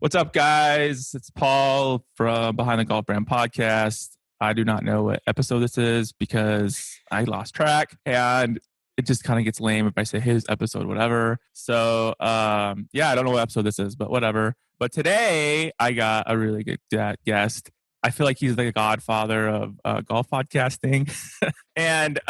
What's up, guys? It's Paul from Behind the Golf Brand Podcast. I do not know what episode this is because I lost track and it just kind of gets lame if I say his episode, whatever. So, I don't know what episode this is, but whatever. But today I got a really good guest. I feel like he's like a godfather of golf podcasting. And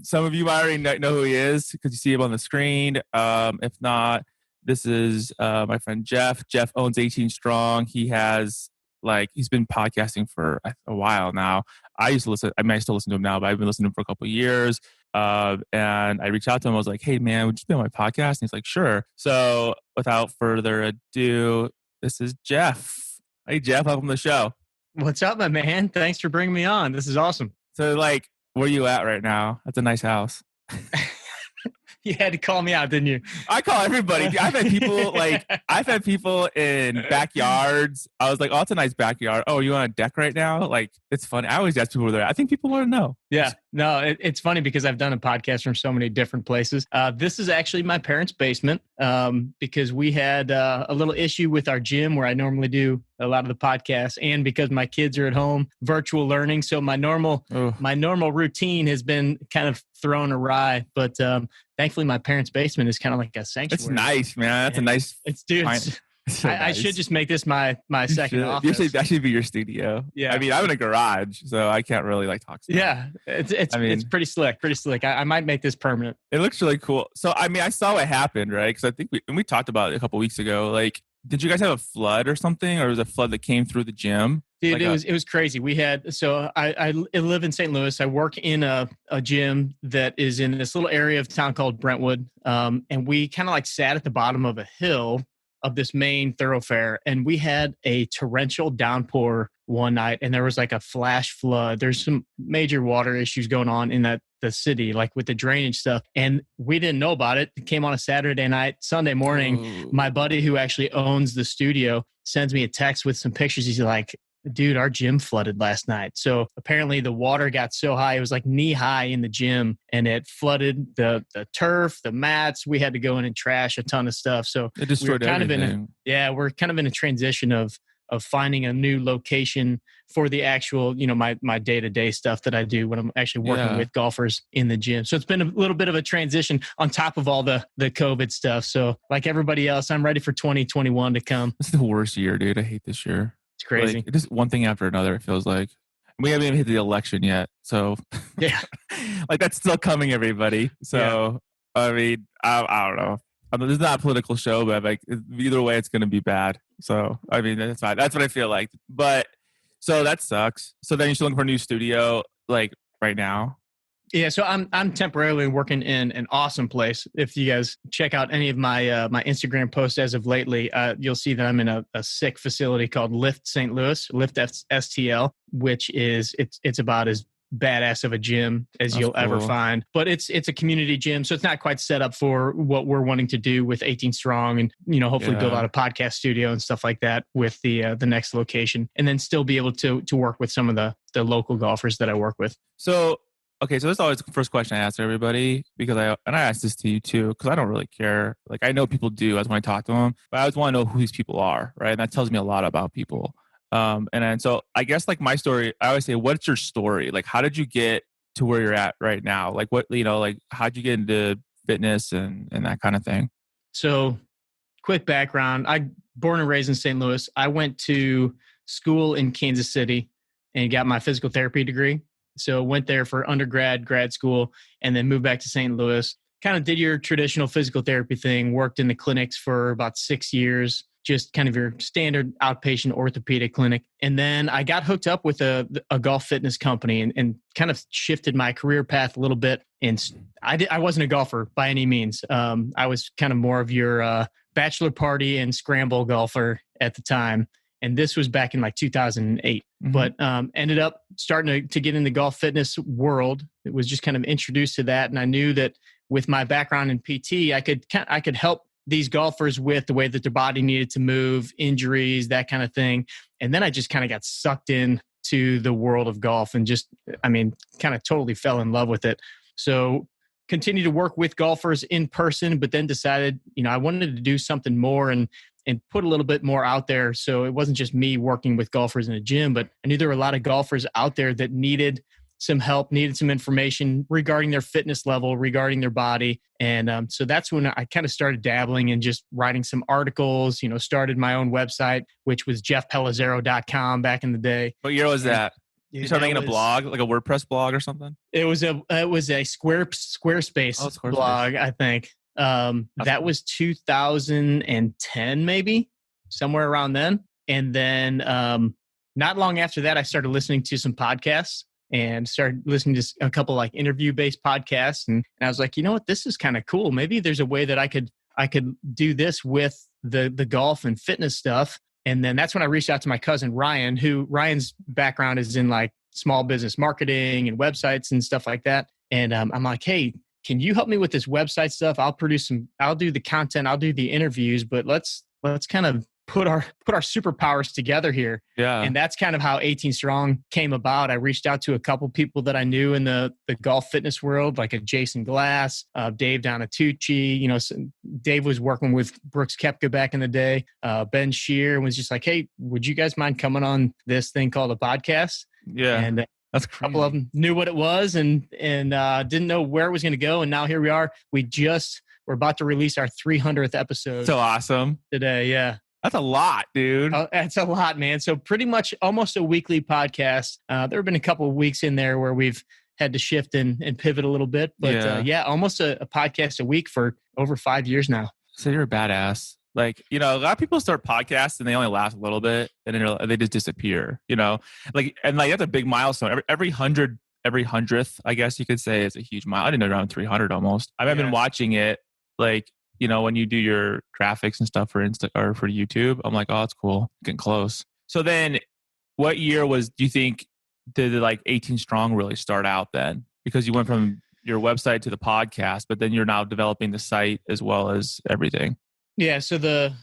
some of you might already know who he is because you see him on the screen. If not, this is my friend Jeff. Jeff owns 18 Strong. He's been podcasting for a while now. I used to listen. I mean, I still listen to him now, but I've been listening to him for a couple of years. And I reached out to him. I was like, "Hey, man, would you be on my podcast?" And he's like, "Sure." So without further ado, this is Jeff. Hey, Jeff, welcome to the show. What's up, my man? Thanks for bringing me on. This is awesome. So, where are you at right now? That's a nice house. You had to call me out, didn't you? I call everybody. I've had people in backyards. I was like, "Oh, it's a nice backyard." "Oh, are you on a deck right now?" It's funny. I always ask people there. I think people want to know. Yeah. No, it's funny because I've done a podcast from so many different places. This is actually my parents' basement because we had a little issue with our gym where I normally do a lot of the podcasts, and because my kids are at home, virtual learning. So my normal routine has been kind of thrown awry. But thankfully, my parents' basement is kind of like a sanctuary. It's nice, man. That's a nice. So nice. I should just make this my second office. That should be your studio. Yeah. I mean, I'm in a garage, so I can't really talk. Yeah. It's pretty slick. I might make this permanent. It looks really cool. So, I mean, I saw what happened, right? Because I think we talked about it a couple weeks ago. Did you guys have a flood or something? Or was it a flood that came through the gym? Dude, it was crazy. We had, I live in St. Louis. I work in a gym that is in this little area of town called Brentwood. And we kind of sat at the bottom of a hill of this main thoroughfare, and we had a torrential downpour one night, and there was a flash flood. There's some major water issues going on in the city, with the drainage stuff, and we didn't know about it. It came on a Saturday night. Sunday morning, my buddy who actually owns the studio sends me a text with some pictures. He's like, "Dude, our gym flooded last night." So apparently the water got so high, it was knee high in the gym, and it flooded the turf, the mats. We had to go in and trash a ton of stuff. So it destroyed everything. We're kind of in a transition of finding a new location for the actual, my day-to-day stuff that I do when I'm actually working with golfers in the gym. So it's been a little bit of a transition on top of all the COVID stuff. So like everybody else, I'm ready for 2021 to come. This is the worst year, dude. I hate this year. It's crazy. Just one thing after another, it feels like. We haven't even hit the election yet. So, yeah. That's still coming, everybody. So, yeah. I mean, I don't know. This is not a political show, but either way, it's going to be bad. So, I mean, that's fine. That's what I feel like. But, so that sucks. So then you're still looking for a new studio, right now? Yeah, so I'm temporarily working in an awesome place. If you guys check out any of my my Instagram posts as of lately, you'll see that I'm in a sick facility called Lift St. Louis, Lift STL, which is it's about as badass of a gym as you'll ever find. But it's a community gym, so it's not quite set up for what we're wanting to do with 18 Strong, and hopefully build out a podcast studio and stuff like that with the next location, and then still be able to work with some of the local golfers that I work with. So. Okay, so this is always the first question I ask everybody because I asked this to you too because I don't really care. I know people do as when I talk to them, but I always want to know who these people are, right? And that tells me a lot about people. And then so I guess my story, I always say, what's your story? How did you get to where you're at right now? How'd you get into fitness and that kind of thing? So, quick background: I born and raised in St. Louis. I went to school in Kansas City and got my physical therapy degree. So went there for undergrad, grad school, and then moved back to St. Louis. Kind of did your traditional physical therapy thing, worked in the clinics for about 6 years, just kind of your standard outpatient orthopedic clinic. And then I got hooked up with a golf fitness company and kind of shifted my career path a little bit. And I wasn't a golfer by any means. I was kind of more of your bachelor party and scramble golfer at the time. And this was back in 2008, but ended up starting to get in the golf fitness world. It was just kind of introduced to that. And I knew that with my background in PT, I could help these golfers with the way that their body needed to move, injuries, that kind of thing. And then I just kind of got sucked in to the world of golf and kind of totally fell in love with it. So continued to work with golfers in person, but then decided, I wanted to do something more and and put a little bit more out there. So it wasn't just me working with golfers in a gym, but I knew there were a lot of golfers out there that needed some help, needed some information regarding their fitness level, regarding their body. And so that's when I kind of started dabbling in just writing some articles, started my own website, which was jeffpelizzaro.com back in the day. What year was that? You started making a blog, like a WordPress blog or something? It was a Squarespace blog, I think. That was 2010, maybe somewhere around then. And then not long after that, I started listening to some podcasts and started listening to a couple like interview-based podcasts. And I was like, you know what, this is kind of cool. Maybe there's a way that I could do this with the golf and fitness stuff. And then that's when I reached out to my cousin, Ryan, who Ryan's background is in like small business marketing and websites and stuff like that. And I'm like, hey, can you help me with this website stuff? I'll do the content, I'll do the interviews, but let's kind of put our superpowers together here. Yeah. And that's kind of how 18 Strong came about. I reached out to a couple people that I knew in the golf fitness world, like a Jason Glass, Dave Donatucci. Dave was working with Brooks Koepka back in the day. Ben Shear was just like, hey, would you guys mind coming on this thing called a podcast? Yeah. And that's crazy. A couple of them knew what it was and didn't know where it was going to go. And now here we are. We're about to release our 300th episode. So awesome. Today. Yeah. That's a lot, dude. That's a lot, man. So pretty much almost a weekly podcast. There have been a couple of weeks in there where we've had to shift and pivot a little bit. But almost a podcast a week for over 5 years now. So you're a badass. Like, a lot of people start podcasts and they only last a little bit and then they just disappear, that's a big milestone. Every 100th, I guess you could say, is a huge mile. I didn't know around 300 almost. I've been watching it like, when you do your graphics and stuff for Insta or for YouTube, I'm like, oh, it's cool. Getting close. So then what year do you think did like 18 Strong really start out then? Because you went from your website to the podcast, but then you're now developing the site as well as everything. Yeah. So the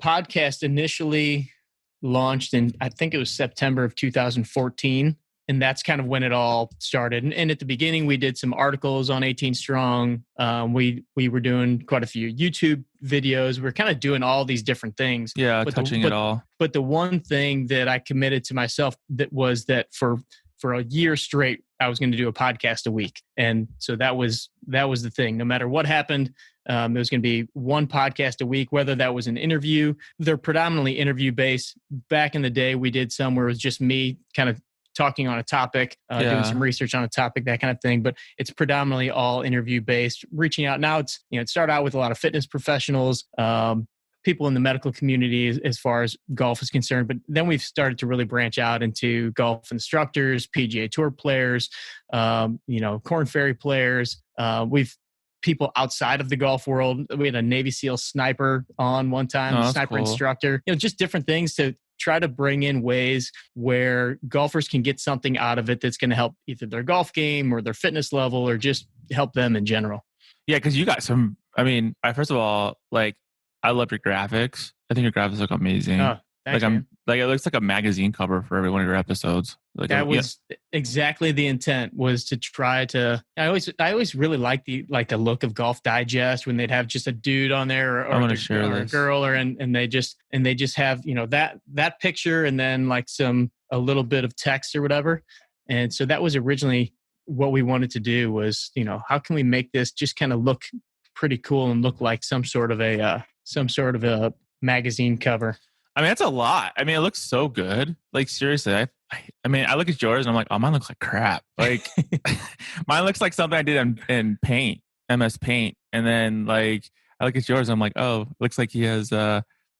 podcast initially launched in, I think it was September of 2014. And that's kind of when it all started. And at the beginning, we did some articles on 18 Strong. We were doing quite a few YouTube videos. We're kind of doing all these different things. Yeah, touching it all. But the one thing that I committed to myself was that for a year straight, I was going to do a podcast a week. And so that was the thing. No matter what happened, there was going to be one podcast a week, whether that was an interview. They're predominantly interview based. Back in the day, we did some where it was just me kind of talking on a topic, doing some research on a topic, that kind of thing. But it's predominantly all interview based, reaching out. Now it started out with a lot of fitness professionals, people in the medical community as far as golf is concerned. But then we've started to really branch out into golf instructors, PGA Tour players, Korn Ferry players. We've people outside of the golf world. We had a Navy SEAL sniper on one time, sniper instructor, just different things to try to bring in ways where golfers can get something out of it that's going to help either their golf game or their fitness level or just help them in general. Yeah, because you got some, first of all, like, I love your graphics. I think your graphics look amazing. Oh, thanks, man. It looks like a magazine cover for every one of your episodes. Like that was exactly the intent, was to try to. I always really liked the look of Golf Digest when they'd have just a dude on there or a girl, and they just have that picture and then like a little bit of text or whatever. And so that was originally what we wanted to do, was how can we make this just kind of look pretty cool and look like some sort of a magazine cover. That's a lot. It looks so good. Like, seriously, I look at yours and I'm like, oh, mine looks like crap. Like, mine looks like something I did in Paint, MS Paint. And then, like, I look at yours and I'm like, oh, it looks like he has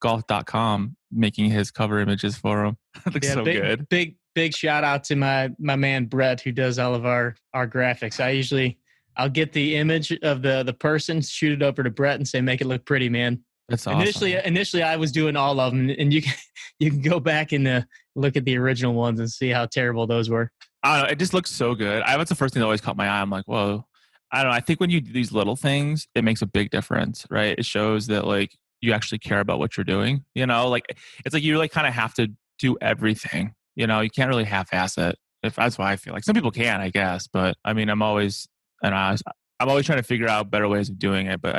golf.com making his cover images for him. It looks so good. Big shout out to my man, Brett, who does all of our graphics. I'll get the image of the person, shoot it over to Brett and say, make it look pretty, man. That's awesome. Initially, I was doing all of them, and you can go back and look at the original ones and see how terrible those were. I don't know. It just looks so good. That's the first thing that always caught my eye. I'm like, whoa. I don't know. I think when you do these little things, it makes a big difference, right? It shows that like you actually care about what you're doing. Like it's like you like kind of have to do everything. You can't really half-ass it. If that's why I feel like some people can, I guess. But I'm always trying to figure out better ways of doing it. But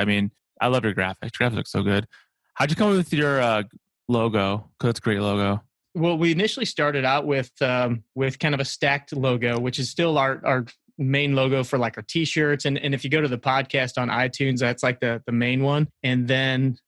I love your graphics. Your graphics look so good. How'd you come up with your logo? Because it's a great logo. Well, we initially started out with kind of a stacked logo, which is still our main logo for like our t-shirts. And if you go to the podcast on iTunes, that's like the main one. And then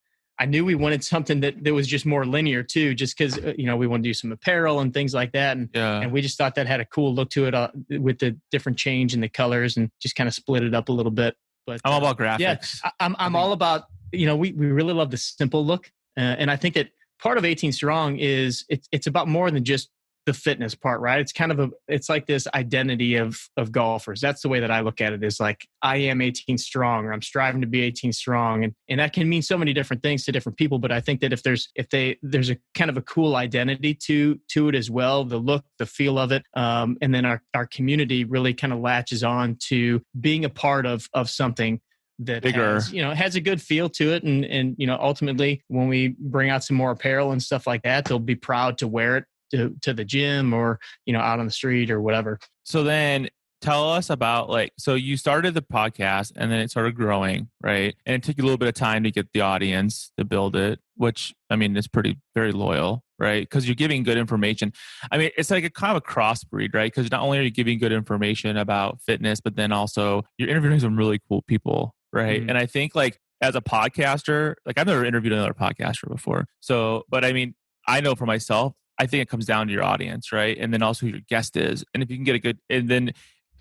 I knew we wanted something that was just more linear too, just because, we want to do some apparel and things like that. And we just thought that had a cool look to it with the different change in the colors and just kind of split it up a little bit. But I'm all about graphics. Yeah, I'm all about, we really love the simple look. And I think that part of 18 Strong is it's about more than just the fitness part, right? It's kind of it's like this identity of golfers. That's the way that I look at it, is like, I am 18 strong, or I'm striving to be 18 strong. And that can mean so many different things to different people. But I think that if there's a kind of a cool identity to it as well, the look, the feel of it. And then our community really kind of latches on to being a part of something that has a good feel to it. And ultimately when we bring out some more apparel and stuff like that, they'll be proud to wear it to the gym or, out on the street or whatever. So then tell us about so you started the podcast and then it started growing, right? And it took you a little bit of time to get the audience to build it, which is very loyal, right? Because you're giving good information. It's like a kind of a crossbreed, right? Because not only are you giving good information about fitness, but then also you're interviewing some really cool people, right? Mm-hmm. And I think as a podcaster, I've never interviewed another podcaster before. So, but I know for myself, I think it comes down to your audience, right? And then also who your guest is. And if you can get and then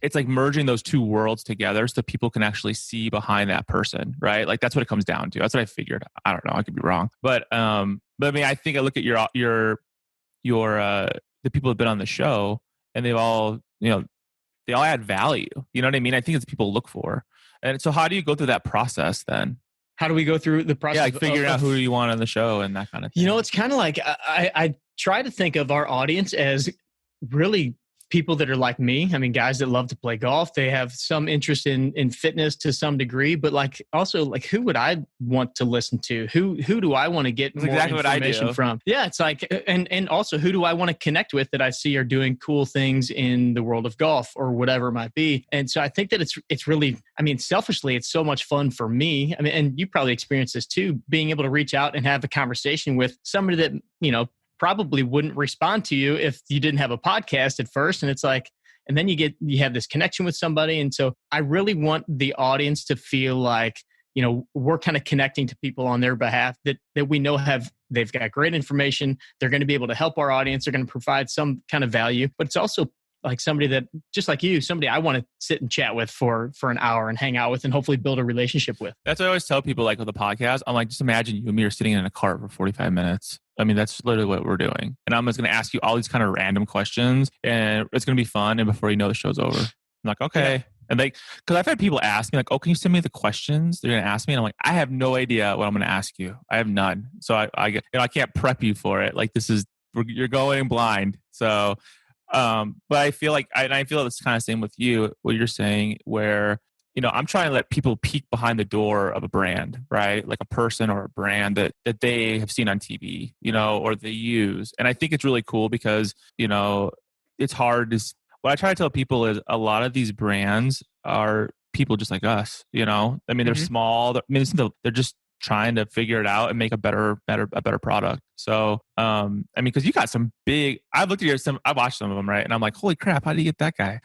it's like merging those two worlds together so people can actually see behind that person, right? That's what it comes down to. That's what I figured. I don't know. I could be wrong. But I think I look at your the people who've been on the show and they've all, they all add value. You know what I mean? I think it's what people look for. And so how do you go through that process then? How do we go through the process? Yeah, figuring out who you want on the show and that kind of thing. It's kind of like I try to think of our audience as really people that are like me. Guys that love to play golf. They have some interest in fitness to some degree, but also who would I want to listen to? Who do I want to get more information from? Yeah, it's and also who do I want to connect with that I see are doing cool things in the world of golf or whatever it might be. And so I think that it's really, selfishly, it's so much fun for me. And you probably experienced this too, being able to reach out and have a conversation with somebody that, probably wouldn't respond to you if you didn't have a podcast at first. And it's and then you have this connection with somebody. And so I really want the audience to feel like, we're kind of connecting to people on their behalf that we know they've got great information. They're going to be able to help our audience. They're going to provide some kind of value, but it's also like somebody that, just like you, somebody I want to sit and chat with for an hour and hang out with and hopefully build a relationship with. That's what I always tell people with the podcast. I'm just imagine you and me are sitting in a car for 45 minutes. That's literally what we're doing. And I'm just going to ask you all these kind of random questions and it's going to be fun. And before you know, the show's over. I'm like, okay. Yeah. And because I've had people ask me oh, can you send me the questions they're going to ask me? And I'm like, I have no idea what I'm going to ask you. I have none. So I can't prep you for it. You're going blind. So, but I feel I feel it's kind of same with you, what you're saying, where, I'm trying to let people peek behind the door of a brand, right? Like a person or a brand that they have seen on TV, or they use. And I think it's really cool because, it's hard to, what I try to tell people is a lot of these brands are people just like us, they're mm-hmm. small. They're just trying to figure it out and make a better product. So, because you got some big, I've looked at I watched some of them, right? And I'm like, holy crap, how did you get that guy?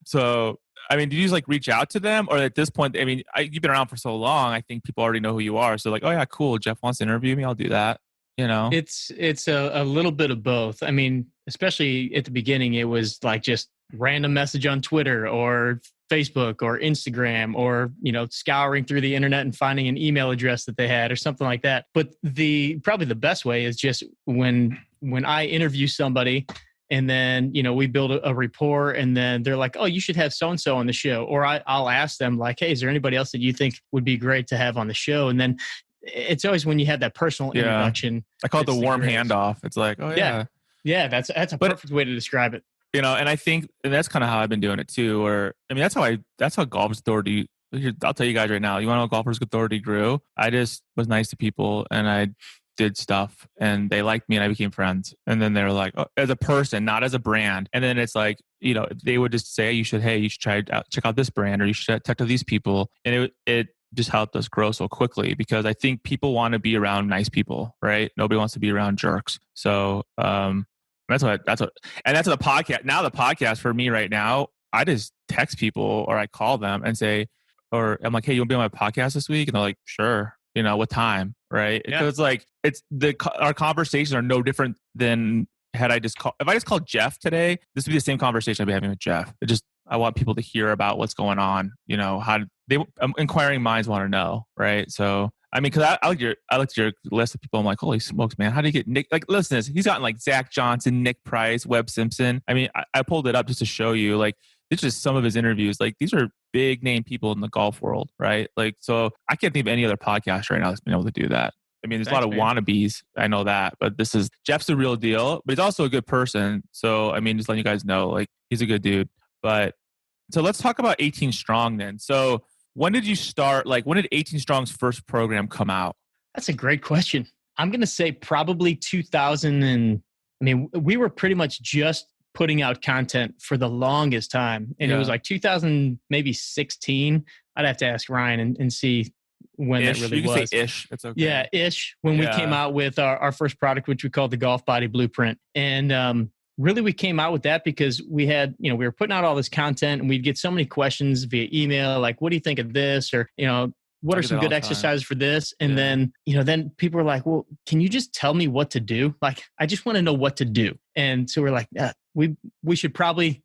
So, did you just reach out to them, or at this point, you've been around for so long, I think people already know who you are. So oh yeah, cool. Jeff wants to interview me. I'll do that. It's a little bit of both. Especially at the beginning, it was just random message on Twitter or Facebook or Instagram or, scouring through the internet and finding an email address that they had or something like that. But probably the best way is just when I interview somebody and then, we build a rapport and then they're like, oh, you should have so-and-so on the show. Or I'll ask them hey, is there anybody else that you think would be great to have on the show? And then it's always when you have that personal introduction. I call it the warm handoff. It's oh yeah. Yeah, that's a perfect way to describe it. And I think that's kind of how I've been doing it too. Or that's how Golfers Authority. I'll tell you guys right now. You want to know how Golfers Authority grew? I just was nice to people and I did stuff and they liked me and I became friends. And then they were like, oh, as a person, not as a brand. And then it's they would just say, you should try out, check out this brand, or you should talk to these people. And just helped us grow so quickly, because I think people want to be around nice people, right? Nobody wants to be around jerks. So that's what, and that's what the podcast. Now the podcast for me right now, I just text people or I call them and say, or I'm like, hey, you want to be on my podcast this week? And they're like, sure. What time, right? Yeah. Because like our conversations are no different than if I just called Jeff today, this would be the same conversation I'd be having with Jeff. I want people to hear about what's going on. Inquiring minds want to know, right? So I mean, because I looked at your list of people. I'm like, holy smokes, man! How do you get Nick? Like, listen to this. He's gotten like Zach Johnson, Nick Price, Webb Simpson. I mean, I pulled it up just to show you. Like, it's just some of his interviews. Like, these are big name people in the golf world, right? Like, so I can't think of any other podcast right now that's been able to do that. I mean, there's a lot of wannabes. I know that, but Jeff's the real deal. But he's also a good person. So I mean, just letting you guys know, like, he's a good dude. But so let's talk about 18 Strong then. So when did you start? Like, when did 18 Strong's first program come out? That's a great question. I'm going to say probably 2000. And I mean, we were pretty much just putting out content for the longest time. And it was like 2000, maybe 16. I'd have to ask Ryan and see when ish. that really you can was. Say ish. It's okay. Yeah, ish. When we came out with our first product, which we called the Golf Body Blueprint. And really we came out with that because we had, we were putting out all this content and we'd get so many questions via email, like, what do you think of this? Or, what are some good exercises for this? And then, then people were like, well, can you just tell me what to do? Like, I just want to know what to do. And so we're like, we should probably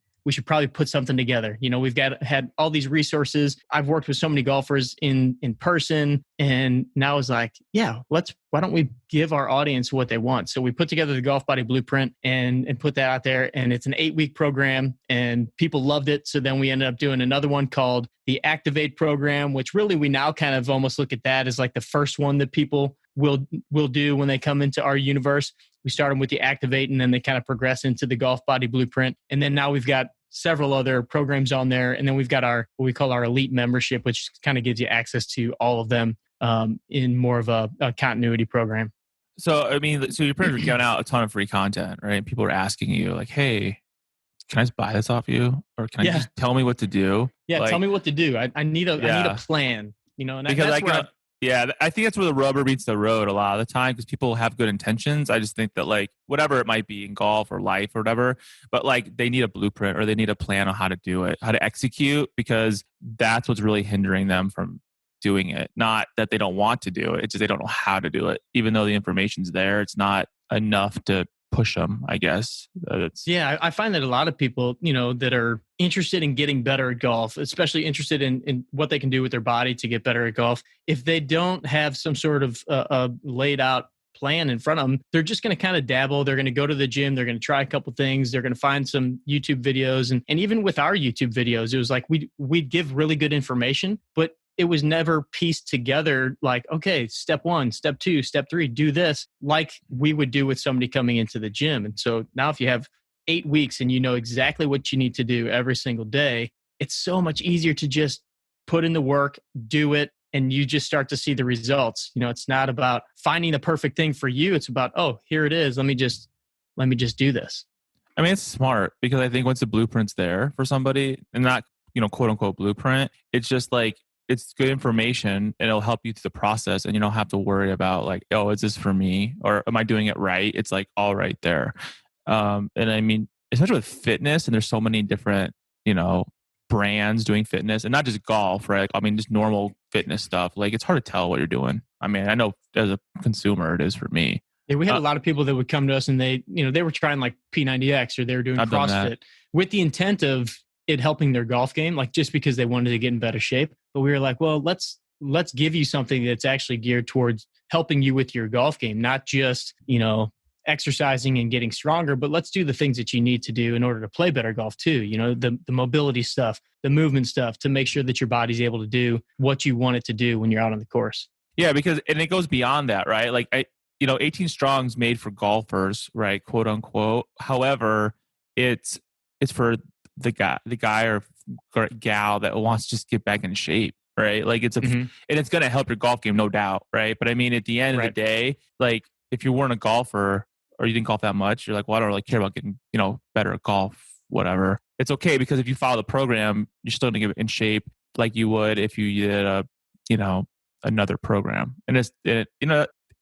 put something together. We've had all these resources. I've worked with so many golfers in person, and now it's like, why don't we give our audience what they want? So we put together the Golf Body Blueprint and put that out there, and it's an 8-week program and people loved it. So then we ended up doing another one called the Activate program, which really we now kind of almost look at that as like the first one that people will do when they come into our universe. We start them with the Activate, and then they kind of progress into the Golf Body Blueprint. And then now we've got several other programs on there. And then we've got what we call our Elite membership, which kind of gives you access to all of them in more of a continuity program. So, I mean, you're pretty much giving out a ton of free content, right? People are asking you like, hey, can I just buy this off you? Or can I just tell me what to do? Yeah, like, tell me what to do. I need a plan, and because that's I think that's where the rubber meets the road a lot of the time, because people have good intentions. I just think that, like, whatever it might be in golf or life or whatever, but like they need a blueprint or they need a plan on how to do it, how to execute, because that's what's really hindering them from doing it. Not that they don't want to do it. It's just they don't know how to do it. Even though the information's there, it's not enough to push them, I guess. I find that a lot of people, that are interested in getting better at golf, especially interested in what they can do with their body to get better at golf, if they don't have some sort of laid out plan in front of them, they're just going to kind of dabble. They're going to go to the gym. They're going to try a couple things. They're going to find some YouTube videos. And even with our YouTube videos, it was like we'd give really good information, but it was never pieced together like, okay, step 1, step 2, step 3, do this, like we would do with somebody coming into the gym. And so now if you have 8 weeks and you know exactly what you need to do every single day, it's so much easier to just put in the work, do it, and you just start to see the results. It's not about finding the perfect thing for you. It's about, oh, here it is. Let me just do this. I mean, it's smart, because I think once the blueprint's there for somebody, and not, quote unquote blueprint, it's just like, it's good information and it'll help you through the process, and you don't have to worry about like, oh, is this for me or am I doing it right? It's like all right there. And I mean, especially with fitness, and there's so many different, brands doing fitness, and not just golf, right? I mean, just normal fitness stuff. Like, it's hard to tell what you're doing. I mean, I know as a consumer, it is for me. Yeah, we had a lot of people that would come to us and they were trying like P90X or they were doing CrossFit with the intent of it helping their golf game, like just because they wanted to get in better shape. But we were like, well, let's give you something that's actually geared towards helping you with your golf game, not just, exercising and getting stronger, but let's do the things that you need to do in order to play better golf too. The mobility stuff, the movement stuff, to make sure that your body's able to do what you want it to do when you're out on the course. Yeah, because, and it goes beyond that, right? Like 18 Strong's made for golfers, right? Quote unquote. However, it's for the guy or gal that wants to just get back in shape, right? Like and it's going to help your golf game, no doubt, right? But I mean, at the end of the day, like if you weren't a golfer or you didn't golf that much, you're like, well, I don't really care about getting, better at golf, whatever. It's okay, because if you follow the program, you're still going to get in shape like you would if you did a another program. And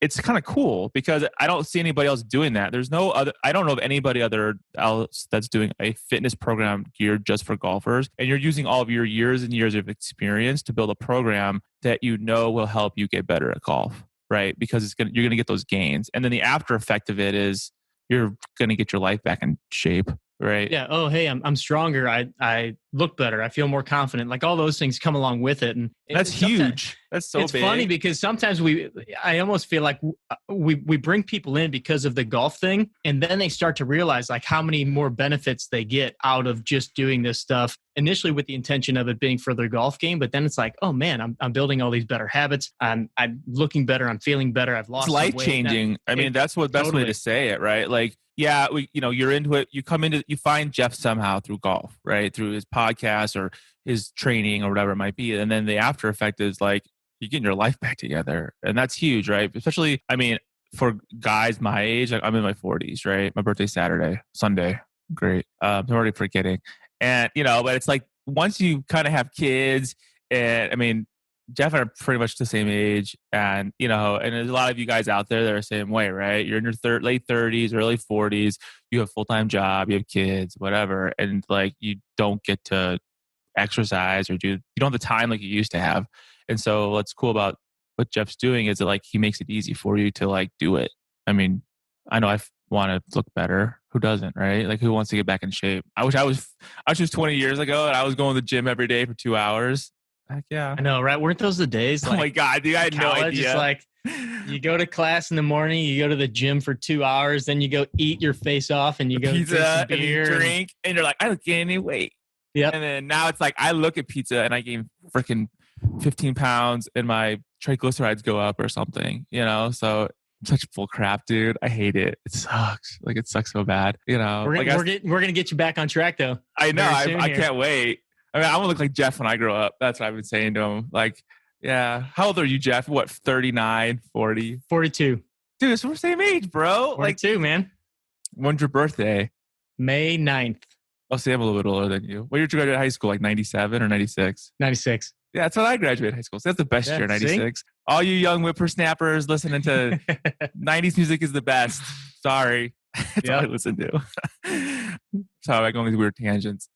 it's kind of cool because I don't see anybody else doing that. I don't know of anybody else that's doing a fitness program geared just for golfers. And you're using all of your years and years of experience to build a program that will help you get better at golf, right? Because you're going to get those gains. And then the after effect of it is you're going to get your life back in shape. Right. Yeah. Oh, hey, I'm stronger. I look better. I feel more confident. Like all those things come along with it. And that's huge. That's so it's big. funny because sometimes I almost feel like we bring people in because of the golf thing. And then they start to realize like how many more benefits they get out of just doing this stuff initially with the intention of it being for their golf game. But then it's like, oh man, I'm building all these better habits. I'm looking better. I'm feeling better. I've lost it's life changing. I mean, that's the best way to say it, right? Like, yeah, you're into it. You find Jeff somehow through golf, right? Through his podcast or his training or whatever it might be. And then the after effect is like, you're getting your life back together. And that's huge, right? Especially, I mean, for guys my age, like I'm in my 40s, right? My birthday's Sunday. Great. I'm already forgetting. And, but it's like once you kind of have kids, and I mean, Jeff and I are pretty much the same age. And, and there's a lot of you guys out there that are the same way, right? You're in your late 30s, early 40s. You have a full-time job, you have kids, whatever. And like, you don't get to exercise or you don't have the time like you used to have. And so what's cool about what Jeff's doing is that like, he makes it easy for you to like do it. I mean, I know I want to look better. Who doesn't, right? Like who wants to get back in shape? I wish I was 20 years ago and I was going to the gym every day for 2 hours. Heck yeah. I know, right? Weren't those the days? Like, oh my God, dude, I had no idea. It's like you go to class in the morning, you go to the gym for 2 hours, then you go eat your face off and you go pizza, drink some beer. And you drink, and you're like, I don't gain any weight. Yeah. And then now it's like, I look at pizza and I gain freaking 15 pounds and my triglycerides go up or something, So such bull crap, dude. I hate it. It sucks. Like it sucks so bad, We're gonna get you back on track though. I know. I can't wait. I mean, I want to look like Jeff when I grow up. That's what I've been saying to him. Like, yeah. How old are you, Jeff? What, 39, 40? 42. Dude, so we're the same age, bro. 42, like, man. When's your birthday? May 9th. I'll say I'm a little bit older than you. What year did you graduate high school? Like 97 or 96? 96. Yeah, that's when I graduated high school. So that's the best year, 96. See? All you young whippersnappers listening to 90s music is the best. Sorry. That's all I listen to. Sorry, I go on these weird tangents.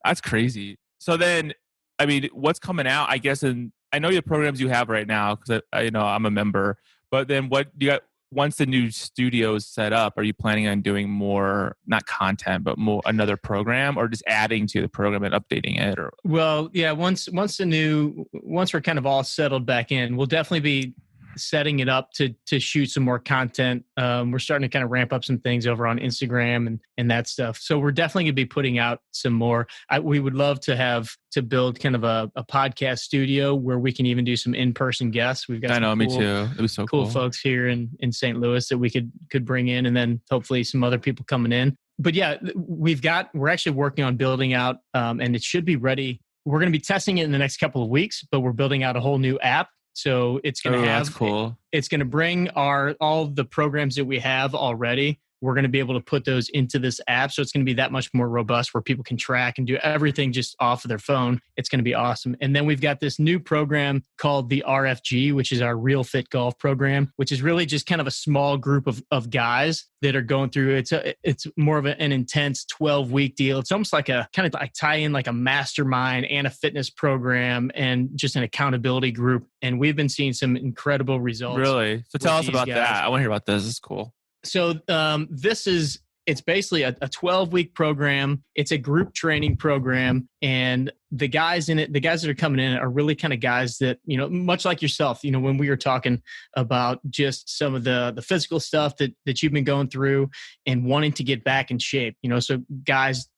That's crazy. So then, I mean, what's coming out, I guess, and I know the programs you have right now because I'm a member, but then what do you got once the new studio is set up? Are you planning on doing more, not content, but more another program or just adding to the program and updating it? Or well, yeah, once we're kind of all settled back in, we'll definitely be setting it up to shoot some more content. We're starting to kind of ramp up some things over on Instagram and that stuff. So we're definitely going to be putting out some more. We would love to build kind of a podcast studio where we can even do some in-person guests. We've got me too. It was so cool folks here in St. Louis that we could bring in, and then hopefully some other people coming in. But yeah, we're actually working on building out, and it should be ready. We're going to be testing it in the next couple of weeks, but we're building out a whole new app. So it's going to have, that's cool. It's going to bring all the programs that we have already. We're going to be able to put those into this app. So it's going to be that much more robust where people can track and do everything just off of their phone. It's going to be awesome. And then we've got this new program called the RFG, which is our Real Fit Golf program, which is really just kind of a small group of guys that are going through. It's more of an intense 12-week deal. It's almost like a kind of like tie in like a mastermind and a fitness program and just an accountability group. And we've been seeing some incredible results. Really? So tell us about that. I want to hear about this. This is cool. So it's basically a 12-week program. It's a group training program. And the guys in it, the guys that are coming in are really kind of guys that, much like yourself, when we were talking about just some of the physical stuff that you've been going through and wanting to get back in shape, so guys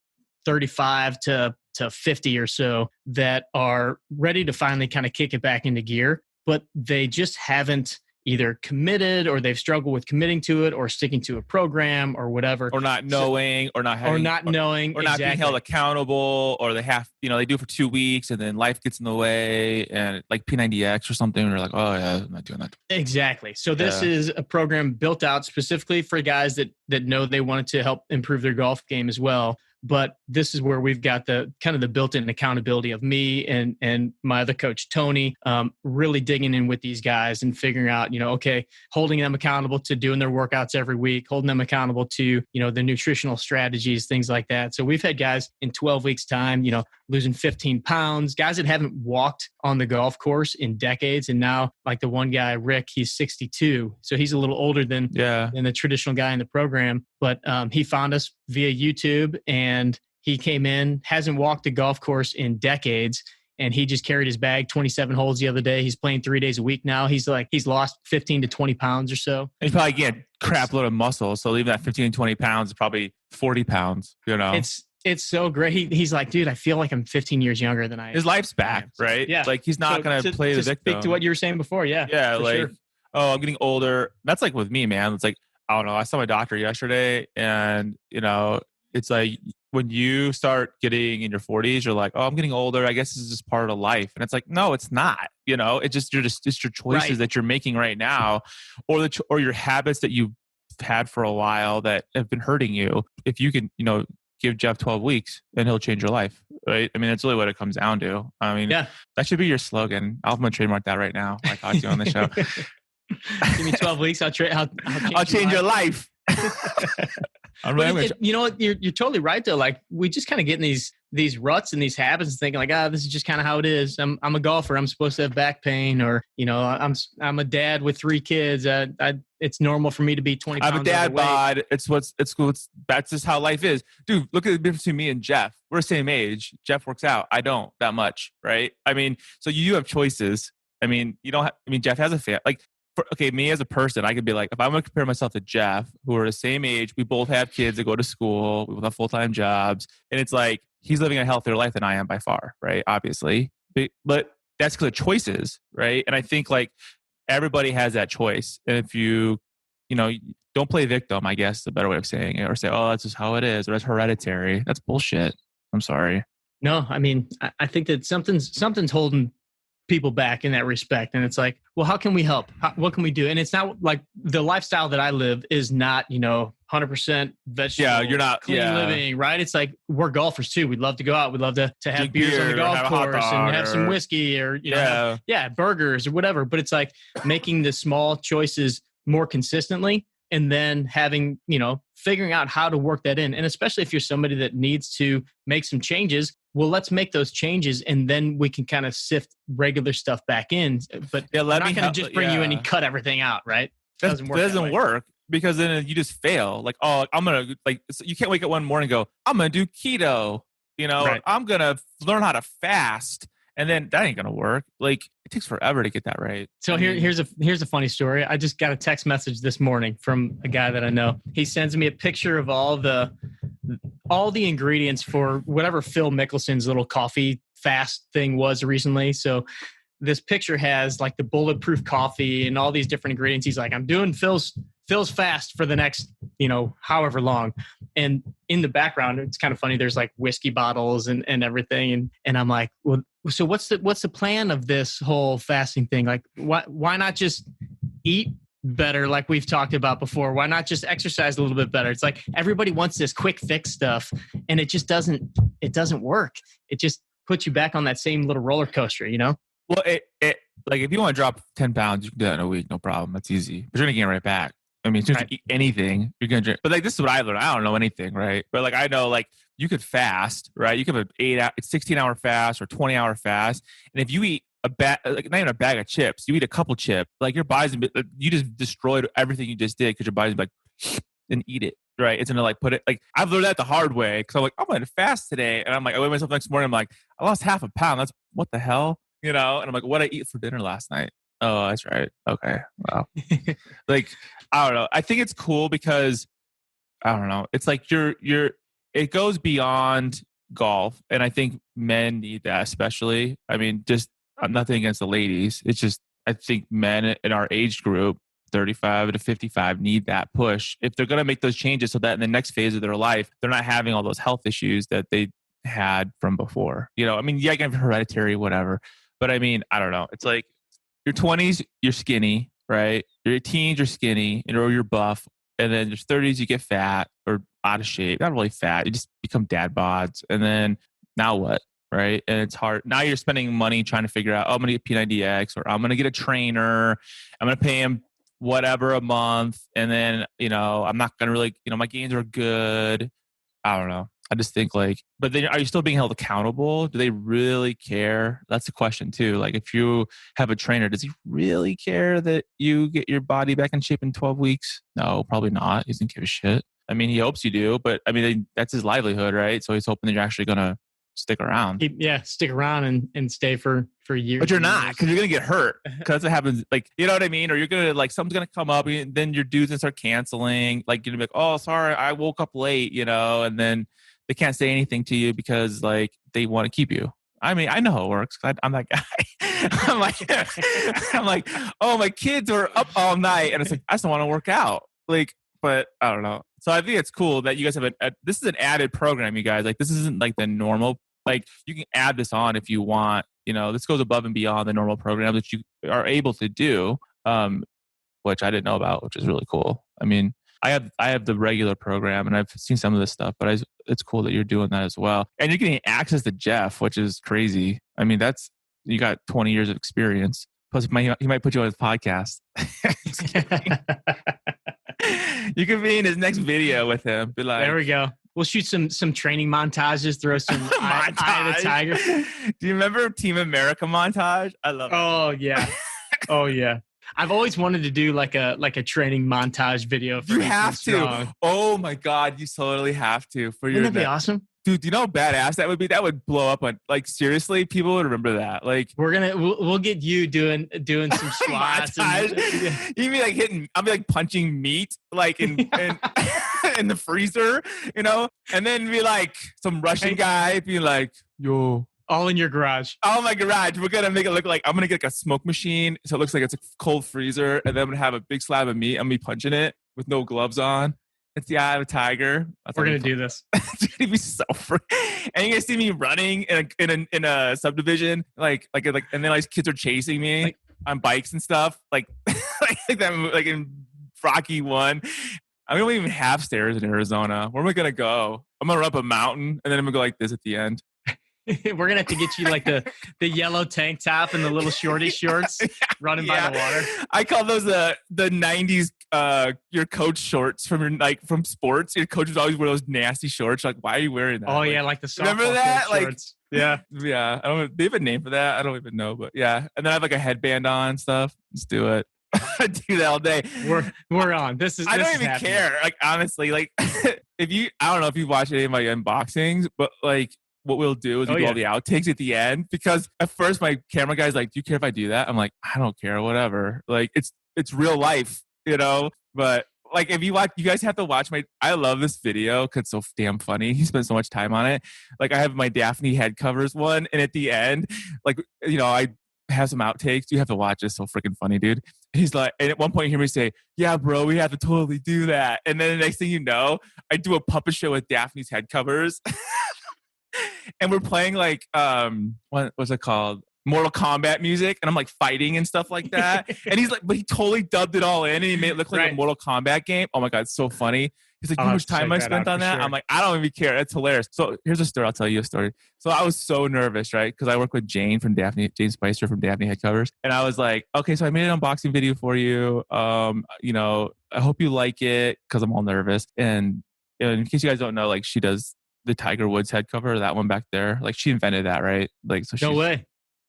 35 to 50 or so that are ready to finally kind of kick it back into gear, but they just haven't either committed or they've struggled with committing to it or sticking to a program or whatever. Or not knowing or not having. Or not knowing. Or not being held accountable, or they have, they do it for 2 weeks and then life gets in the way and like P90X or something. And they're like, oh yeah, I'm not doing that. Exactly. So this is a program built out specifically for guys that know they wanted to help improve their golf game as well. But this is where we've got the kind of the built-in accountability of me and my other coach, Tony, really digging in with these guys and figuring out, okay, holding them accountable to doing their workouts every week, holding them accountable to, the nutritional strategies, things like that. So we've had guys in 12 weeks time, losing 15 pounds, guys that haven't walked on the golf course in decades. And now, like the one guy, Rick, he's 62. So he's a little older than the traditional guy in the program. But he found us via YouTube and he came in, hasn't walked a golf course in decades. And he just carried his bag 27 holes the other day. He's playing 3 days a week now. He's lost 15 to 20 pounds or so. And he's probably getting crap load of muscle. So even that 15 to 20 pounds is probably 40 pounds, It's so great. He's like, dude, I feel like I'm 15 years younger than I am. His life's back, right? Yeah. Like he's not going to play the victim. Speak to what you were saying before. Yeah. Yeah. Like, sure. Oh, I'm getting older. That's like with me, man. It's like, I don't know. I saw my doctor yesterday and, it's like when you start getting in your 40s, you're like, oh, I'm getting older. I guess this is just part of life. And it's like, no, it's not. It's your choices that you're making right now or your habits that you've had for a while that have been hurting you. If you can, give Jeff 12 weeks and he'll change your life. Right. I mean, that's really what it comes down to. I mean, that should be your slogan. I'm going to trademark that right now. I talk to you on the show. Give me 12 weeks. I'll change your life. You know what? You're totally right though. Like we just kind of get in these ruts and these habits and thinking like, this is just kind of how it is. I'm a golfer. I'm supposed to have back pain, or I'm a dad with 3 kids. It's normal for me to be 20 pounds I'm a dad overweight. bod. That's just how life is, dude. Look at the difference between me and Jeff. We're the same age. Jeff works out. I don't that much, right? I mean, so you have choices. I mean, Jeff has a family. Like, me as a person, I could be like, if I'm going to compare myself to Jeff, who are the same age, we both have kids that go to school, we both have full-time jobs, and it's like he's living a healthier life than I am by far, right? Obviously, but that's because of choices, right? And I think like everybody has that choice, and if you don't play victim, I guess is a better way of saying it, or say, oh, that's just how it is, or that's hereditary. That's bullshit. I'm sorry. No, I mean, I think that something's holding people back in that respect. And it's like, well, how can we help? What can we do? And it's not like the lifestyle that I live is not, 100% vegetable. Yeah, you're not clean living, right? It's like we're golfers too. We'd love to go out. We'd love to have beers on the golf course and have some whiskey or burgers or whatever. But it's like making the small choices more consistently and then having, figuring out how to work that in. And especially if you're somebody that needs to make some changes, well, let's make those changes and then we can kind of sift regular stuff back in. But we're not going to just bring you in and cut everything out, right? That doesn't work because then you just fail. Like, oh, I'm going to you can't wake up one morning and go, I'm going to do keto, right. I'm going to learn how to fast. And then that ain't going to work. Like it takes forever to get that right. So here's a funny story. I just got a text message this morning from a guy that I know. He sends me a picture of all the ingredients for whatever Phil Mickelson's little coffee fast thing was recently. So this picture has like the bulletproof coffee and all these different ingredients. He's like, I'm doing Phil's fast for the next, however long. And in the background, it's kind of funny. There's like whiskey bottles and everything. And I'm like, well, so what's the plan of this whole fasting thing? Like, why not just eat better like we've talked about before? Why not just exercise a little bit better? It's like everybody wants this quick fix stuff and it just doesn't work. It just puts you back on that same little roller coaster, Well, it like if you want to drop 10 pounds, you can do that in a week, no problem. That's easy. But you're gonna gain right back. I mean, as soon as you eat anything, you're gonna drink. But like this is what I learned. I don't know anything, right? But like I know like you could fast, right? You could have 16-hour fast or 20-hour fast. And if you eat not even a bag of chips, you eat a couple chips, like your body's you just destroyed everything you just did because your body's like and eat it. Right. It's gonna like put it like I've learned that the hard way because I'm like, I'm gonna fast today. And I'm like, I weigh myself next morning, I'm like, I lost half a pound. That's what the hell? And I'm like, what did I eat for dinner last night? Oh, that's right. Okay. Wow. Like, I don't know. I think it's cool because I don't know. It's like it goes beyond golf. And I think men need that especially. I mean, just I'm nothing against the ladies. It's just I think men in our age group, 35 to 55, need that push if they're going to make those changes so that in the next phase of their life, they're not having all those health issues that they had from before. I mean, yeah, you can have hereditary, whatever. But I mean, I don't know. It's like your 20s, you're skinny, right? Your teens, you're skinny, or you're buff. And then your 30s, you get fat or out of shape. Not really fat. You just become dad bods. And then now what? Right. And it's hard. Now you're spending money trying to figure out, oh, I'm going to get P90X, or I'm going to get a trainer. I'm going to pay him whatever a month. And then, I'm not going to really, my gains are good. I don't know. I just think but then are you still being held accountable? Do they really care? That's the question too. Like if you have a trainer, does he really care that you get your body back in shape in 12 weeks? No, probably not. He doesn't give a shit. I mean, he hopes you do, but I mean, that's his livelihood, right? So he's hoping that you're actually going to stick around. Stick around and stay for years. But you're not, because you're going to get hurt. Because it happens, you know what I mean? Or you're going to, something's going to come up, and then your dude's going to start canceling. Like, you're going to be like, oh, sorry, I woke up late, and then they can't say anything to you because, they want to keep you. I mean, I know how it works. I'm that guy. I'm like, oh, my kids are up all night. And it's like, I just don't want to work out. But I don't know. So I think it's cool that you guys have this is an added program, you guys. This isn't the normal. You can add this on if you want. This goes above and beyond the normal program that you are able to do, which I didn't know about, which is really cool. I mean, I have the regular program, and I've seen some of this stuff, but it's cool that you're doing that as well. And you're getting access to Jeff, which is crazy. I mean, you got 20 years of experience. Plus, he might put you on his podcast. You could be in his next video with him. Be like, there we go. We'll shoot some training montages, throw some Eye of the Tiger. Do you remember Team America montage? I love it. Oh, yeah. Oh, yeah. I've always wanted to do like a training montage video. For you have to. Oh, my God. You totally have to. Wouldn't that be awesome? Dude, do you know how badass that would be? That would blow up on, seriously, people would remember that. We'll get you doing some squats. You'd be I'll be punching meat, in in the freezer, and then be some Russian guy be yo. All in your garage. Oh, my garage. We're going to make it look I'm going to get a smoke machine. So it looks like it's a cold freezer. And then I'm going to have a big slab of meat. I'm going to be punching it with no gloves on. It's the Eye of a Tiger. We're going to do this. It's going to be so free. And you're going to see me running in a subdivision. And then kids are chasing me on bikes and stuff. Like that, in Rocky 1. I don't even have stairs in Arizona. Where am I going to go? I'm going to run up a mountain, and then I'm going to go like this at the end. We're going to have to get you the yellow tank top and the little shorty shorts running by the water. I call those the 90s your coach shorts from from sports. Your coach was always wear those nasty shorts. Why are you wearing that? Oh, yeah, the softball remember that? Shorts. Yeah. Yeah. I don't. They have a name for that. I don't even know, but yeah. And then I have a headband on and stuff. Let's do it. I do that all day. We're on. I don't even care. Honestly, I don't know if you watch any of my unboxings, but what we'll do is we do all the outtakes at the end, because at first my camera guy's like, do you care if I do that? I'm like, I don't care, whatever. It's real life, but if you watch, you guys have to watch I love this video because it's so damn funny. He spent so much time on it. I have my Daphne head covers one, and at the end, I have some outtakes. You have to watch. It's so freaking funny, dude. He's and at one point you hear me say, yeah, bro, we have to totally do that. And then the next thing you know, I do a puppet show with Daphne's head covers. And we're playing what was it called? Mortal Kombat music. And I'm fighting and stuff like that. And he's but he totally dubbed it all in, and he made it look like a Mortal Kombat game. Oh my God, it's so funny. He's like, how much time I spent on that? Sure. I'm like, I don't even care. It's hilarious. So here's a story. I'll tell you a story. So I was so nervous, right? Because I work with Jane Spicer from Daphne Head Covers. And I was like, okay, so I made an unboxing video for you. I hope you like it, because I'm all nervous. And in case you guys don't know, she does the Tiger Woods head cover, that one back there. She invented that, right? No way.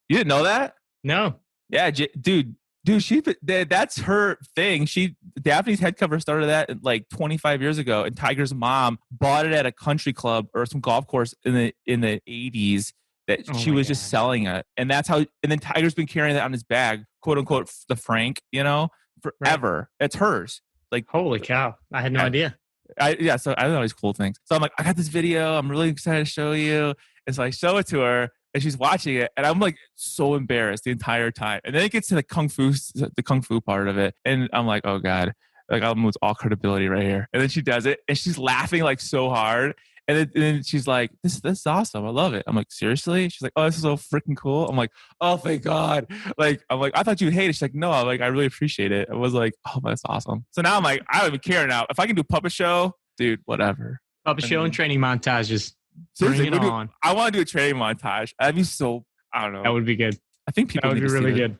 You didn't know that? No. Yeah, dude, that's her thing. Daphne's head cover started that 25 years ago, and Tiger's mom bought it at a country club or some golf course in the 80s. That she was just selling it, and that's how. And then Tiger's been carrying that on his bag, quote unquote, the Frank, forever. Right. It's hers. Holy cow! I had no idea. So I know these cool things. So I'm like, I got this video. I'm really excited to show you. And so I show it to her, and she's watching it, and I'm so embarrassed the entire time. And then it gets to the kung fu part of it, and I'm like, oh God, I'm lose all credibility right here. And then she does it, and she's laughing so hard, then she's like, this is awesome. I love it. I'm like, seriously? She's like, oh, this is so freaking cool. I'm like, oh, thank God. Like, I'm like, I thought you'd hate it. She's like, no, I'm like, I really appreciate it. I was like, oh, that's awesome. So now I'm like, I don't even care now. If I can do puppet show, dude, whatever. Puppet show and training montages. Seriously, Bring it on. I want to do a training montage. That'd be so, I don't know. That would be good. I think people that would be really good.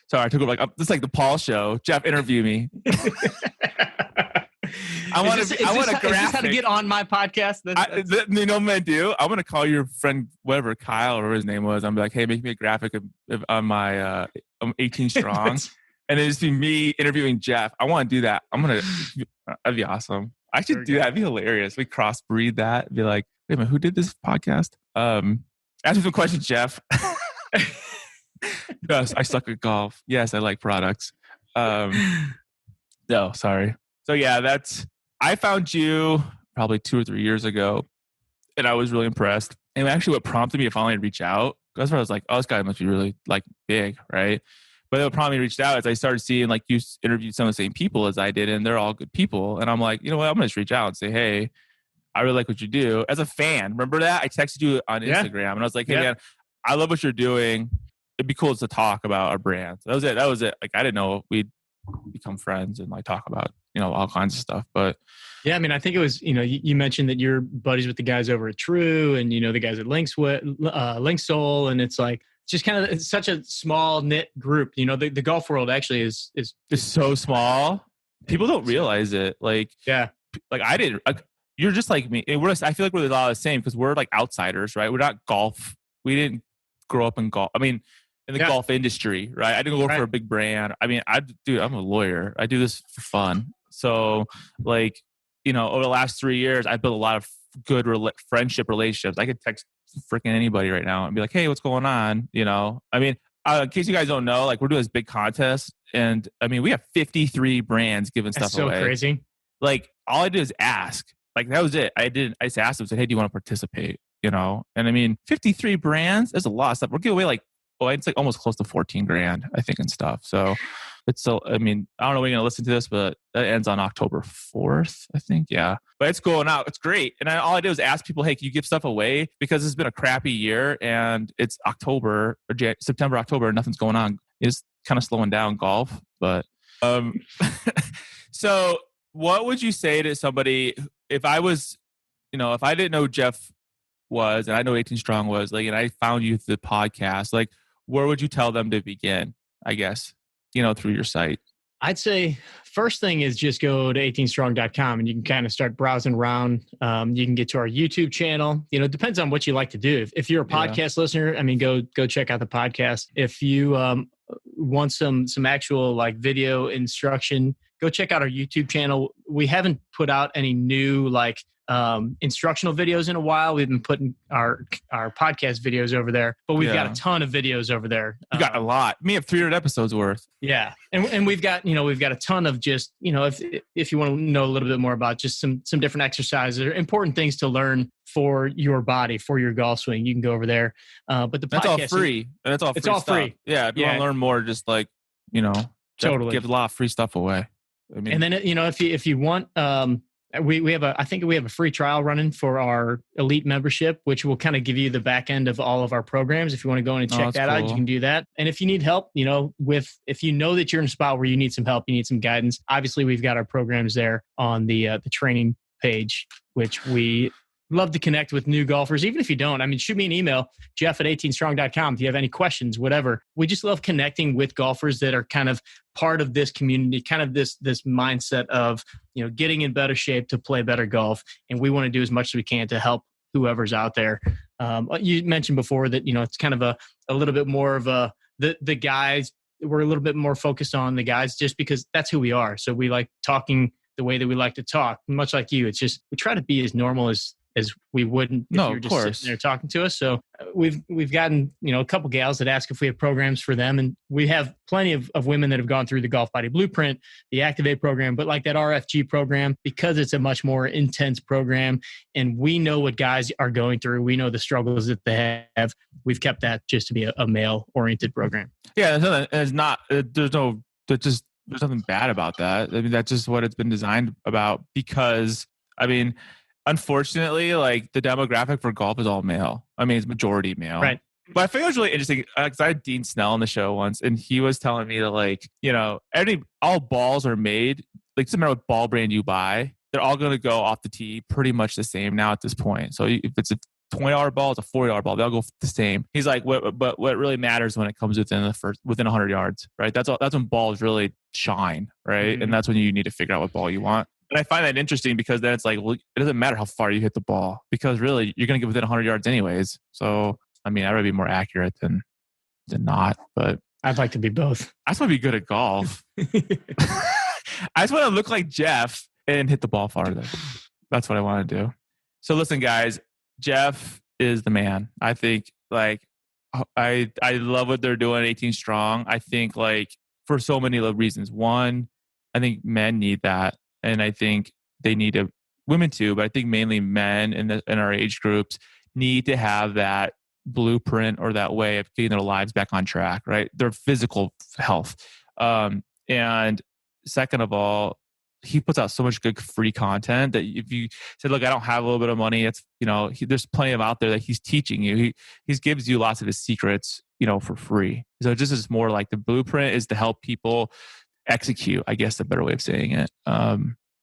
Sorry, I took it like, this is like the Paul show. Jeff, interview me. I want to graphic. Is this how to get on my podcast? You know what I do? I'm going to call your friend, whatever, Kyle or whatever his name was. I'm like, hey, make me a graphic on my I'm 18 strong. And it'd just be me interviewing Jeff. I want to do that. That'd be awesome. I should do that. It'd be hilarious. We crossbreed that. Be like, wait a minute, who did this podcast? Ask me some questions, Jeff. Yes, I suck at golf. Yes, I like products. No, sorry. So yeah, I found you probably 2 or 3 years ago, and I was really impressed. And actually, what prompted me to finally reach out, that's where I was like, oh, this guy must be really like big, right? But what prompted me to reach out is I started seeing like you interviewed some of the same people as I did, and they're all good people. And I'm like, you know what? I'm gonna just reach out and say, hey, I really like what you do. As a fan, remember that? I texted you on Instagram, and I was like, hey man, I love what you're doing. It'd be cool to talk about our brand. So that was it. Like I didn't know we'd become friends and like talk about, all kinds of stuff. But yeah, I mean, I think it was, you mentioned that you're buddies with the guys over at True and, the guys at Linksole. And it's like, just kind of, it's such a small knit group. The golf world actually is so small. People don't realize it. Like, yeah, like I didn't, you're just like me. I feel like we're a lot of the same because we're like outsiders, right? We're not golf. We didn't grow up in golf. I mean, in the golf industry, right? I didn't work for a big brand. I mean, I'm a lawyer. I do this for fun. So like, over the last 3 years, I built a lot of good friendship relationships. I could text freaking anybody right now and be like, hey, what's going on? I mean, in case you guys don't know, like we're doing this big contest. And I mean, we have 53 brands giving stuff away. That's so crazy. Like all I did is ask. Like that was it. I just asked them, said, hey, do you want to participate? And I mean, 53 brands, there's a lot of stuff. We're giving away like, it's like almost close to 14 grand, I think, and stuff. So I mean, I don't know when you're going to listen to this, but that ends on October 4th, I think. Yeah. But it's going out. It's great. And all I do is ask people, hey, can you give stuff away? Because it's been a crappy year and it's September, October, and nothing's going on. It's kind of slowing down golf. But so what would you say to somebody if I was, if I didn't know Jeff was, and I know 18 Strong was, like, and I found you through the podcast, like, where would you tell them to begin, I guess, through your site? I'd say first thing is just go to 18strong.com and you can kind of start browsing around. You can get to our YouTube channel. It depends on what you like to do. If you're a podcast listener, I mean, go check out the podcast. If you want some actual like video instruction, go check out our YouTube channel. We haven't put out any new like instructional videos in a while. We've been putting our podcast videos over there, but we've got a ton of videos over there. You got a lot. We have 300 episodes worth. Yeah. And we've got a ton of just, if you want to know a little bit more about just some different exercises or important things to learn for your body, for your golf swing, you can go over there. But the that's all free. And it's all free. It's all free. Yeah. If you want to learn more, just like, totally give a lot of free stuff away. I mean, and then, if you want, I think we have a free trial running for our elite membership, which will kind of give you the back end of all of our programs. If you want to go in and check that out, you can do that. And if you need help, if you know that you're in a spot where you need some help, you need some guidance, obviously we've got our programs there on the training page, which we love to connect with new golfers. Even if you don't, I mean, shoot me an email, jeff@18strong.com. If you have any questions, whatever. We just love connecting with golfers that are kind of part of this community, kind of this mindset of, getting in better shape to play better golf. And we want to do as much as we can to help whoever's out there. You mentioned before that, it's kind of a little bit more of the guys, we're a little bit more focused on the guys just because that's who we are. So we like talking the way that we like to talk, much like you. It's just, we try to be as normal as we wouldn't if you were just sitting there talking to us. So we've gotten, a couple gals that ask if we have programs for them. And we have plenty of women that have gone through the Golf Body Blueprint, the Activate program, but like that RFG program, because it's a much more intense program and we know what guys are going through. We know the struggles that they have. We've kept that just to be a male oriented program. Yeah. There's nothing bad about that. I mean, that's just what it's been designed about because, I mean, unfortunately, like the demographic for golf is all male. I mean, it's majority male. Right. But I think it was really interesting because I had Dean Snell on the show once, and he was telling me that, like, you know, all balls are made, like, doesn't matter what ball brand you buy, they're all going to go off the tee pretty much the same now at this point. So if it's a $20 ball, it's a $40 ball, they'll go the same. He's like, but what really matters when it comes within 100 yards, right? That's when balls really shine, right? Mm-hmm. And that's when you need to figure out what ball you want. And I find that interesting because then it's like, well, it doesn't matter how far you hit the ball because really you're going to get within 100 yards anyways. So, I mean, I'd rather be more accurate than not, but I'd like to be both. I just want to be good at golf. I just want to look like Jeff and hit the ball farther. That's what I want to do. So listen, guys, Jeff is the man. I think, like, I love what they're doing at 18 Strong. I think, like, for so many reasons. One, I think men need that. And I think they need to, women too, but I think mainly men in our age groups need to have that blueprint or that way of getting their lives back on track, right? Their physical health. And second of all, he puts out so much good free content that if you said, look, I don't have a little bit of money, it's, you know, there's plenty of out there that he's teaching you. He gives you lots of his secrets, you know, for free. So just is more like the blueprint is to help people execute, I guess, the better way of saying it.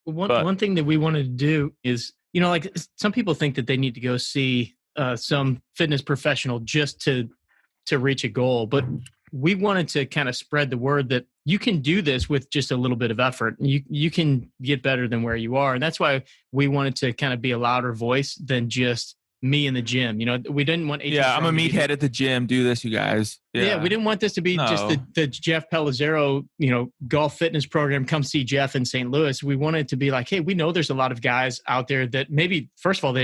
One thing that we wanted to do is, you know, like some people think that they need to go see some fitness professional just to reach a goal, but we wanted to kind of spread the word that you can do this with just a little bit of effort. You can get better than where you are. And that's why we wanted to kind of be a louder voice than just me in the gym. You know, we didn't want... I'm a meathead at the gym. Do this, you guys. Yeah, we didn't want this to be just the Jeff Pelizzaro, you know, golf fitness program. Come see Jeff in St. Louis. We wanted it to be like, hey, we know there's a lot of guys out there that maybe, first of all,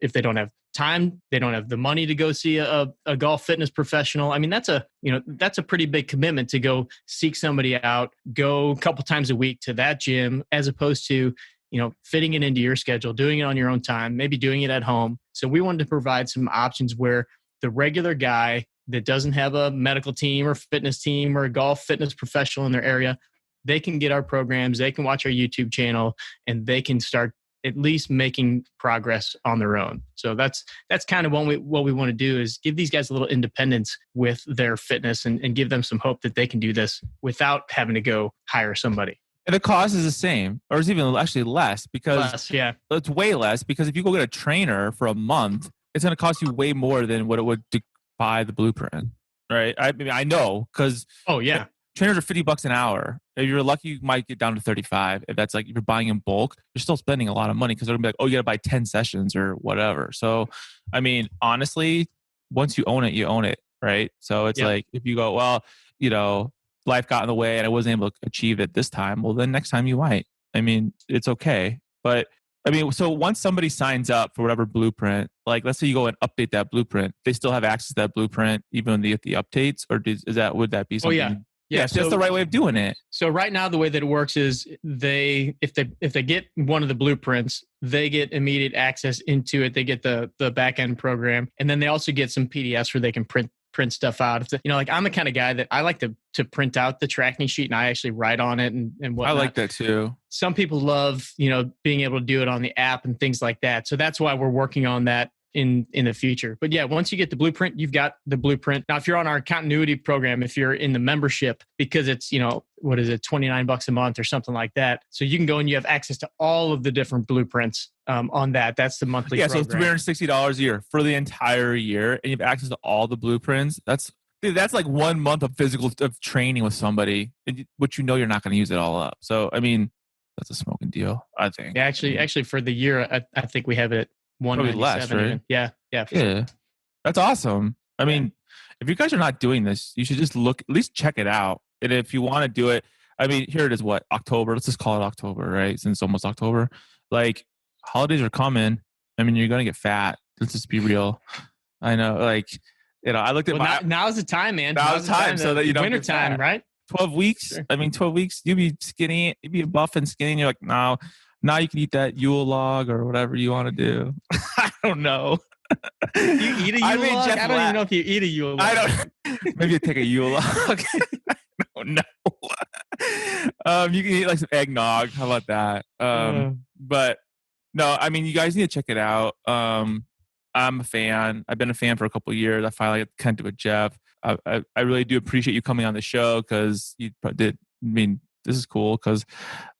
if they don't have time, they don't have the money to go see a golf fitness professional. I mean, that's a pretty big commitment to go seek somebody out, go a couple times a week to that gym, as opposed to, you know, fitting it into your schedule, doing it on your own time, maybe doing it at home. So we wanted to provide some options where the regular guy that doesn't have a medical team or fitness team or a golf fitness professional in their area, they can get our programs, they can watch our YouTube channel, and they can start at least making progress on their own. So that's kind of what we want to do, is give these guys a little independence with their fitness and give them some hope that they can do this without having to go hire somebody. And the cost is the same, or it's even actually less, because it's way less, because if you go get a trainer for a month, it's going to cost you way more than what it would to buy the blueprint, right? I mean, I know, because trainers are $50 an hour. If you're lucky, you might get down to 35. If that's like, if you're buying in bulk, you're still spending a lot of money, because they're gonna be like, oh, you got to buy 10 sessions or whatever. So, I mean, honestly, once you own it, you own it, right? So it's like, if you go, well, you know, life got in the way and I wasn't able to achieve it this time, well, then next time you might. I mean, it's okay. But I mean, so once somebody signs up for whatever blueprint, like let's say you go and update that blueprint, they still have access to that blueprint even when they get the updates, or would that be something? Oh, yeah. So that's the right way of doing it. So right now, the way that it works is if they get one of the blueprints, they get immediate access into it. They get the back end program, and then they also get some PDFs where they can print stuff out. You know, like I'm the kind of guy that I like to print out the tracking sheet and I actually write on it and whatnot. I like that too. Some people love, you know, being able to do it on the app and things like that. So that's why we're working on that in the future. But yeah, once you get the blueprint, you've got the blueprint. Now, if you're on our continuity program, if you're in the membership, because it's, you know, what is it, $29 a month or something like that. So you can go and you have access to all of the different blueprints on that. That's the monthly program. So $360 a year for the entire year, and you have access to all the blueprints. That's like 1 month of training with somebody, which you know you're not going to use it all up. So, I mean, that's a smoking deal, I think. Yeah, actually for the year, I think we have it at probably less, right? Even. Yeah. Sure. That's awesome. I mean, if you guys are not doing this, you should just at least check it out. And if you want to do it, I mean, here it is, what, October? Let's just call it October, right? Since it's almost October. Like, holidays are coming. I mean, you're going to get fat. Let's just be real. I know, like, you know, I looked at now's the time, man. Now's the time, so that you don't winter time, right? 12 weeks. Sure. I mean, 12 weeks, you'll be skinny, you'll be buff and skinny. And you're like, no. Now you can eat that Yule log or whatever you want to do. I don't know. You eat a Yule log? I don't even know if you eat a Yule log. I don't. Maybe you take a Yule log. I don't know. You can eat like some eggnog. How about that? But No, I mean, you guys need to check it out. I'm a fan. I've been a fan for a couple of years. I finally got connected with Jeff. I really do appreciate you coming on the show because you did. I mean, this is cool because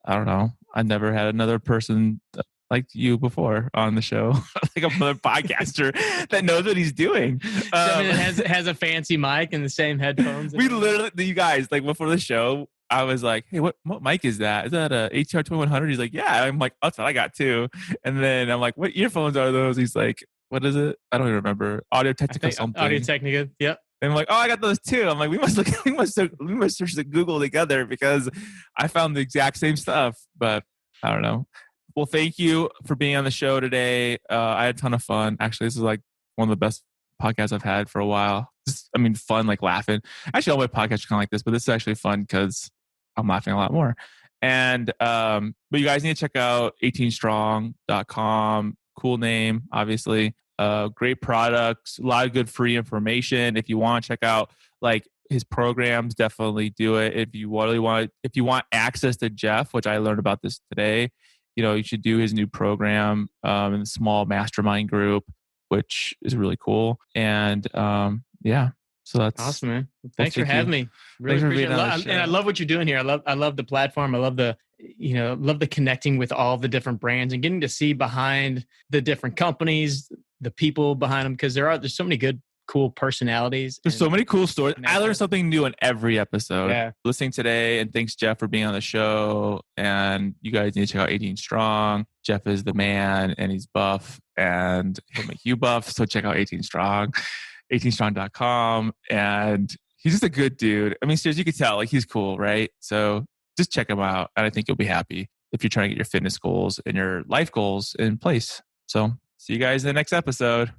I don't know. I never had another person like you before on the show, like another podcaster that knows what he's doing. Somebody that has a fancy mic and the same headphones. We literally, you guys, like before the show, I was like, "Hey, what mic is that? Is that a ATR 2100?" He's like, "Yeah." I'm like, "That's what I got too." And then I'm like, "What earphones are those?" He's like, "What is it? I don't even remember. Audio Technica something." Audio Technica. Yep. And I'm like, "Oh, I got those too." I'm like, "We must search the Google together because I found the exact same stuff." But I don't know. Well, thank you for being on the show today. I had a ton of fun. Actually, this is like one of the best podcasts I've had for a while. Just, I mean, fun, like laughing. Actually, all my podcasts are kind of like this, but this is actually fun because I'm laughing a lot more. And but you guys need to check out 18strong.com. Cool name, obviously. Great products, a lot of good free information. If you want to check out like his programs, definitely do it. If you want access to Jeff, which I learned about this today, you should do his new program in the small mastermind group, which is really cool. And yeah, so that's awesome, man. Thanks for having me. Really appreciate it. And I love what you're doing here. I love the platform. I love the connecting with all the different brands and getting to see behind the different companies, the people behind them, because there's so many good, cool personalities. There's so many cool stories. I learn something new in every episode. Yeah. Listening today, and thanks Jeff for being on the show. And you guys need to check out 18 Strong. Jeff is the man, and he's buff, and he'll make you buff. So check out 18 Strong, 18strong.com. And he's just a good dude. I mean, seriously, you can tell like he's cool, right? So just check him out, and I think you'll be happy if you're trying to get your fitness goals and your life goals in place. So see you guys in the next episode.